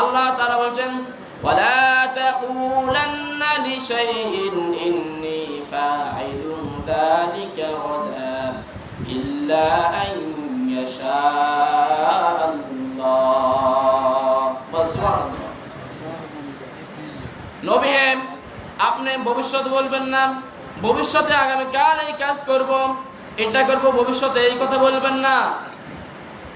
আল্লাহ তাআলা বলেন ওয়ালা তাকুলান্না লিশাইইন ইন্নী ফাইলুন যালিকা গাদা ইল্লা আন ইয়াশা আল্লাহ। সুবহানাল্লাহ। নবী হে, আপনি ভবিষ্যৎ বলবেন না, ভবিষ্যতে আগামীকাল এই কাজ করব, এটা করব, ভবিষ্যতে এই কথা বলবেন না।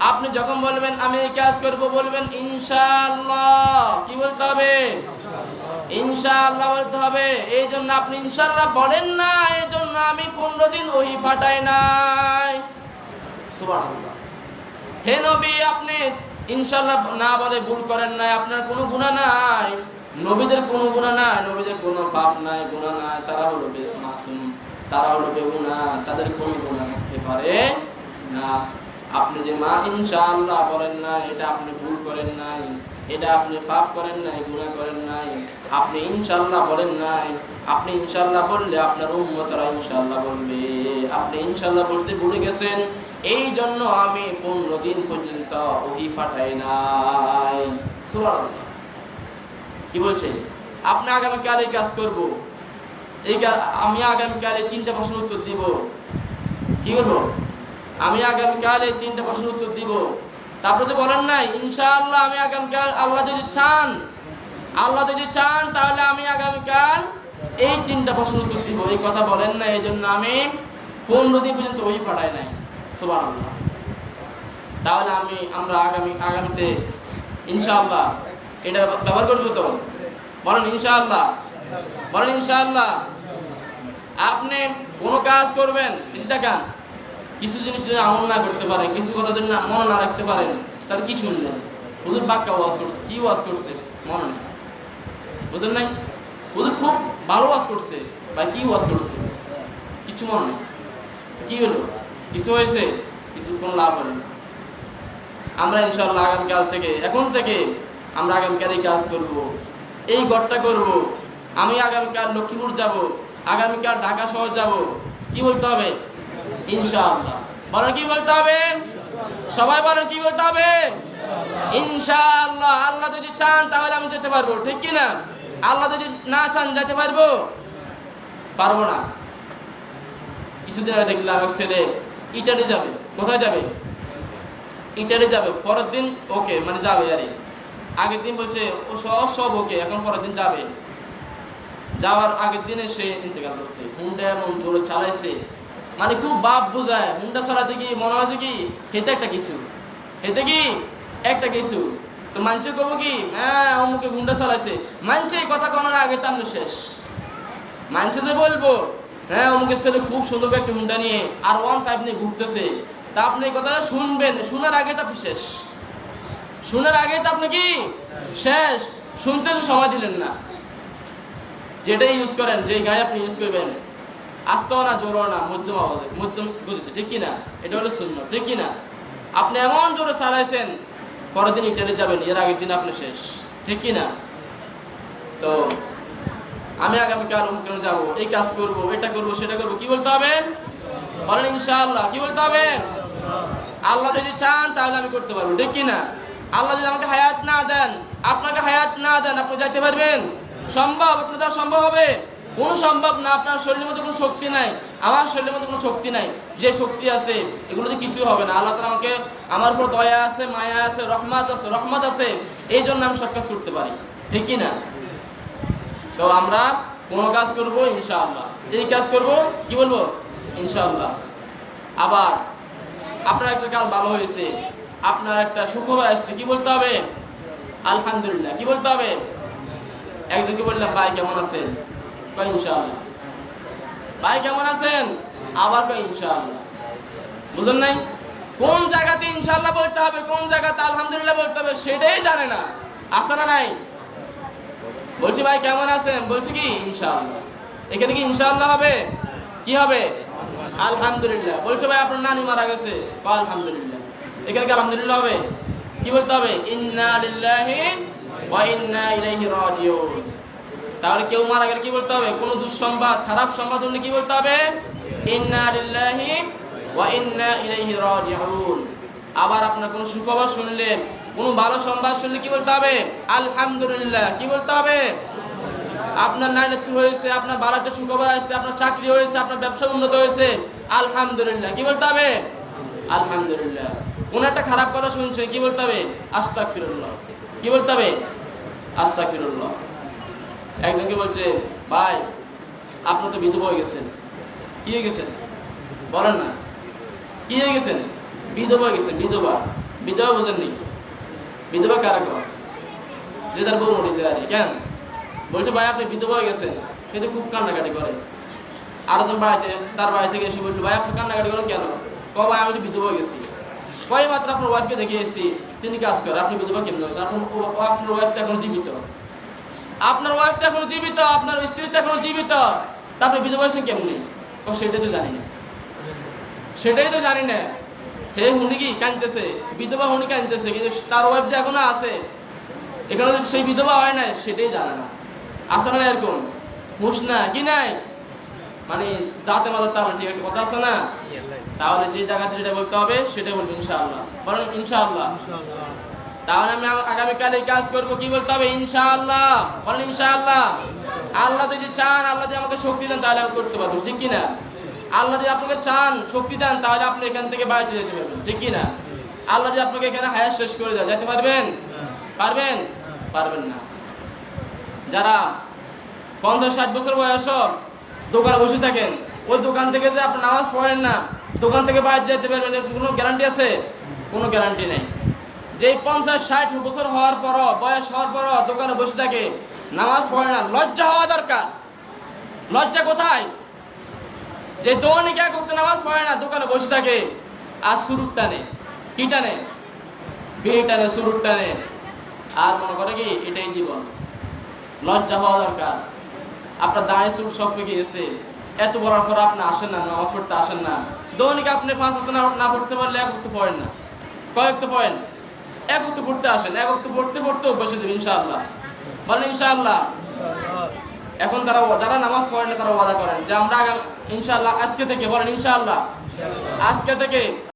আপনি যখন বলবেন আমি এই কাজ করব, বলবেন ইনশাআল্লাহ। কি বলতে হবে? ইনশাআল্লাহ বলতে হবে। এই জন্য আপনি ইনশাআল্লাহ বলেন না, এই জন্য আমি 15 দিন ওহী পাঠাই নাই। সুবহানাল্লাহ। হে নবী, আপনি ইনশাআল্লাহ না বলে ভুল করেন নাই, আপনার কোনো গুনাহ নাই, নবীদের কোনো গুনাহ নাই, নবীদের কোনো পাপ নাই, গুনাহ নাই, তারা হলো মাসুম, তারা হলো বেগুনাহ, তাদের কোনো গুনাহ থাকতে পারে না। আপনি যে মা ইনশাআল্লাহ বলেন না, এটা আপনি ভুল করেন নাই, এটা আপনি পাপ করেন নাই, গুনাহ করেন নাই, আপনি ইনশাআল্লাহ বলেন নাই। আপনি ইনশাআল্লাহ বললে আপনার উম্মতরা ইনশাআল্লাহ বলবে, আপনি ইনশাআল্লাহ বলতে ভুলে গেছেন, এই জন্য আমি 15 দিন পর্যন্ত ওহী পাঠাই নাই। সুবহানাল্লাহ। কি বলছে? আপনি আগামীকাল এই কাজ করব, আমি আগামীকাল এই 3টা প্রশ্নের উত্তর দিব। কি করব? আমি আগামীকাল এই 3টা প্রশ্নের উত্তর দিব। তারপরে তো বলেন নাই ইনশাআল্লাহ আমি আগামীকাল আল্লাহ যদি চান তাহলে আমি আগামীকাল এই 3টা প্রশ্নের উত্তর দিব, এই কথা বলেন না। এই জন্য আমি 15 দিন পর্যন্ত ওহী পাঠাই নাই। সুবহানাল্লাহ। তাহলে আমরা আগামীতে ইনশাআল্লাহ এটা ব্যবহার করব তো? বলেন ইনশাআল্লাহ, বলেন ইনশাআল্লাহ। আপনি কোনো কাজ করবেন, দেখান কিছু জিনিস যদি আমল না করতে পারেন, কিছু কথা যদি মনে না রাখতে পারেন, তাহলে কি শুনলেন? হুজুর বাক্কা ওয়াজ করছে, কি ওয়াজ করছে মনে নেই, বুঝলেন নাই? হুজুর খুব ভালো ওয়াজ করছে, ভাই কি ওয়াজ করছে কিছু মনে নেই। কি হলো? কিছু হয়েছে? কিছু কোনো লাভ হলো না। আমরা ইনশাআল্লাহ আগামীকাল থেকে, এখন থেকে আমরা আগামীকাল এই কাজ করব, এই ঘরটা করব, আমি আগামীকাল লক্ষ্মীপুর যাব, আগামীকাল ঢাকা শহর যাব। কি বলতে হবে? ইনশাআল্লাহ। বলেন কি বলতে হবে? সবাই বলেন কি বলতে হবে? ইনশাআল্লাহ। আল্লাহ যদি চান তাহলে আমি যেতে পারবো, ঠিক কি না? আল্লাহ যদি না চান যেতে পারবো না। কিছুদিন আগে দেখলাম এক ছেলে ইটালি যাবে। কোথায় যাবে? ইটালি যাবে। পরের দিন ওকে, মানে যাবে, আরে আগের দিন বলছে ও সব ওকে, এখন পরের দিন যাবে। যাওয়ার আগের দিনে সে ইন্তেকাল করছে। হুন্ডা এমন জোরে চালাইছে, মানে খুব বাপ বোঝায়। হুন্ডা চালাতে কি মনে হয়েছে কি হেতে একটা কিছু, তো মানছে কব কি হ্যাঁ অমুকে হুন্ডা চালাইছে, মানছে এই কথা কোনোর আগে তো আমরা শেষ। মানছে যে বলবো হ্যাঁ অমুকের ছেলে খুব সুন্দর একটা হুন্ডা নিয়ে আর 1.5 নিয়ে ঘুরতেছে, তা আপনি এই কথাটা শুনবেন, শোনার আগে তো আপনি শেষ, শোনার আগে তো আপনি কি শেষ, শুনতে তো সময় দিলেন না। যেটাই ইউজ করেন, যে গাড়ি আপনি ইউজ করবেন, আস্তেও না জোরও না, মধ্যম আওয়াজে, মধ্যম গতিতে, ঠিক কিনা? এটা হলো সুন্নাত, ঠিক কিনা? আপনি এমন জোরে চালাইছেন, পরের দিন ইটালি যাবেন, এর আগের দিন আপনি শেষ, ঠিক কিনা? তো আমি আগামীকাল অমুকে যাব, এই কাজ করব, এটা করব, সেটা করব, কি বলতে হবে? বলেন ইনশাআল্লাহ। কি বলতে হবে? আল্লাহ যদি চান তাহলে আমি করতে পারবো, ঠিক কিনা? আল্লাহ যদি আমাকে হায়াত না দেন, আপনাকে হায়াত না দেন, আপনি যাইতে পারবেন? সম্ভব? আপনার দ্বারা সম্ভব হবে? কোনো সম্ভব না। আপনার শরীরের মধ্যে কোনো শক্তি নাই, আমার শরীরের মধ্যে কোনো শক্তি নাই। যে শক্তি আছে এগুলোতে কিছু হবে না। আল্লাহ তাআলা আমাকে, আমার উপর দয়া আছে, মায়া আছে, রহমত আছে, এই জন্য আমি সব কাজ করতে পারি, ঠিক কি না? তো আমরা কোনো কাজ করব ইনশাআল্লাহ, এই কাজ করব, কি বলবো? ইনশাআল্লাহ। আবার আপনার একটা কাজ ভালো হয়েছে, আপনার একটা সুখবর আসছে, কি বলতে হবে? আলহামদুলিল্লাহ। কি বলতে হবে? একজনকে বললাম ভাই কেমন আছেন, কয় ইনশাআল্লাহ। ভাই কেমন আছেন, আবার কয় ইনশাআল্লাহ। বুঝলেন নাই? কোন জায়গাতে ইনশাআল্লাহ বলতে হবে, কোন জায়গাতে আলহামদুলিল্লাহ বলতে হবে সেটাই জানে না। আছে না নাই? বলছি ভাই কেমন আছেন, বলছি কি ইনশাআল্লাহ। এখানে কি ইনশাআল্লাহ হবে? কি হবে? আলহামদুলিল্লাহ। বলছে ভাই আপনার নানি মারা গেছে, আলহামদুলিল্লাহ। এখানে কি আলহামদুলিল্লাহ হবে? কি বলতে হবে? ইন্না লিল্লাহি ওয়া ইন্না ইলাইহি রাজিউন। তাহলে কেউ মারা গেলে কি বলতে হবে? কোনো দুঃসংবাদ, খারাপ সংবাদ হলে কি বলতে হবে? ইন্না লিল্লাহি ওয়া ইন্না ইলাইহি রাজিউন। আবার আপনার কোনো সুখবর শুনলেন, কোনো ভালো সংবাদ শুনলে কি বলতে হবে? আলহামদুলিল্লাহ। কি বলতে হবে? আপনার নাইনাত হয়েছে, আপনার ভালো একটা সুখবর আসছে, আপনার চাকরি হয়েছে, আপনার ব্যবসা উন্নত হয়েছে, আলহামদুলিল্লাহ। কি বলতে হবে? আলহামদুলিল্লাহ। কোন একটা খারাপ কথা শুনছেন, কি বলতে হবে? আস্তাগফিরুল্লাহ। কি বলতে হবে? আস্তাগফিরুল্লাহ। একজনকে বলছে, ভাই আপনি তো বিধবা হয়ে গেছেন। কি হয়ে গেছেন বলেন না? কি হয়ে গেছেন? বিধবা হয়ে গেছেন। বিধবা, বিধবা বোঝেননি? বিধবা কারা কর? যে তার বউ মরে যায়। কেন বলছে ভাই আপনি বিধবা হয়ে গেছেন, কিন্তু খুব কান্নাকাটি করে। আরেকজন বাড়িতে, তার বাড়ি থেকে এসে বললো, ভাই আপনি কান্নাকাটি করেন কেন? ভাই আমি তো বিধবা হয়ে গেছি। কয় মাত্র আপনার ওয়াইফকে দেখে এসেছি, তিনি কাজ করে, আপনি বিধবা কেমন হয়েছে? আপনার ওয়াইফ তো এখনো জীবিত, আপনার ওয়াইফ তো এখনো জীবিত, আপনার স্ত্রী তো এখনো জীবিত, তা আপনি বিধবা হয়েছেন কেমনি? সেটাই তো জানি না, সেটাই তো জানি না। হে হুনি কি কাঁদতেছে, বিধবা হুনি কাঁদতেছে, কিন্তু তার ওয়াইফ যে এখনো আছে, এখানে সেই বিধবা হয় নাই, সেটাই জানে না। আসে না এরকম হুশ না কি নাই, মানে যাতে মাঝে তাহলে ঠিক একটা কথা আছে না। তাহলে যে জায়গাতে যেটা বলতে হবে সেটাই বলবো ইনশাআল্লাহ। বলেন ইনশাআল্লাহ। তাহলে আমি আগামীকাল এই কাজ করবো। কি বলতে হবে? ইনশাআল্লাহ। বলেন ইনশাআল্লাহ। আল্লাহ যদি চান, আল্লাহ যদি আমাকে শক্তি দেন, তাহলে আমি করতে পারবো, ঠিক কিনা? আল্লাহ যদি আপনাকে চান, শক্তি দেন, তাহলে আপনি এখান থেকে বাড়িতে যেতে পারবেন, ঠিক কিনা? আল্লাহ যদি আপনাকে এখানে হায়াত শেষ করে দেয়, যেতে পারবেন? পারবেন? পারবেন না। যারা 50-60 বছর বয়স দোকানে বসে থাকেন, ওই দোকান থেকে যে আপনি নামাজ পড়েন না, দোকান থেকে বাইরে যেতে পারবেন, এর কোনো গ্যারান্টি আছে? কোনো গ্যারান্টি নেই। যেই 50-60 বছর হওয়ার পর, বয়স হওয়ার পর দোকানে বসে থাকে, নামাজ পড়ে না, লজ্জা হওয়া দরকার। লজ্জা কোথায়? যে দোকানে কে করতে নামাজ পড়ে না, দোকানে বসে থাকে আর সুরুট টানে। কি টানে? বিড়ি টানে, সুরুট টানে, আর মনে করে কি এটাই জীবন। লজ্জা হওয়া দরকার। আপনার দাঁড়িয়ে চুল সব পেকে গেছে, এত বলার পর আপনি আসেন না, নামাজ পড়তে আসেন না। দৈনিক আপনি 5 ওয়াক্ত না পড়তে পারলে 1 ওয়াক্ত পড়েন না। কয় ওয়াক্ত পড়েন? 1 ওয়াক্ত পড়তে আসেন। 1 ওয়াক্ত পড়তে পড়তে বসে যাবেন ইনশাআল্লাহ। বলেন ইনশাআল্লাহ। এখন যারা নামাজ পড়েন না, তারা ওয়াদা করেন যে আমরা ইনশাআল্লাহ আজকে থেকে, বলেন ইনশাআল্লাহ, আজকে থেকে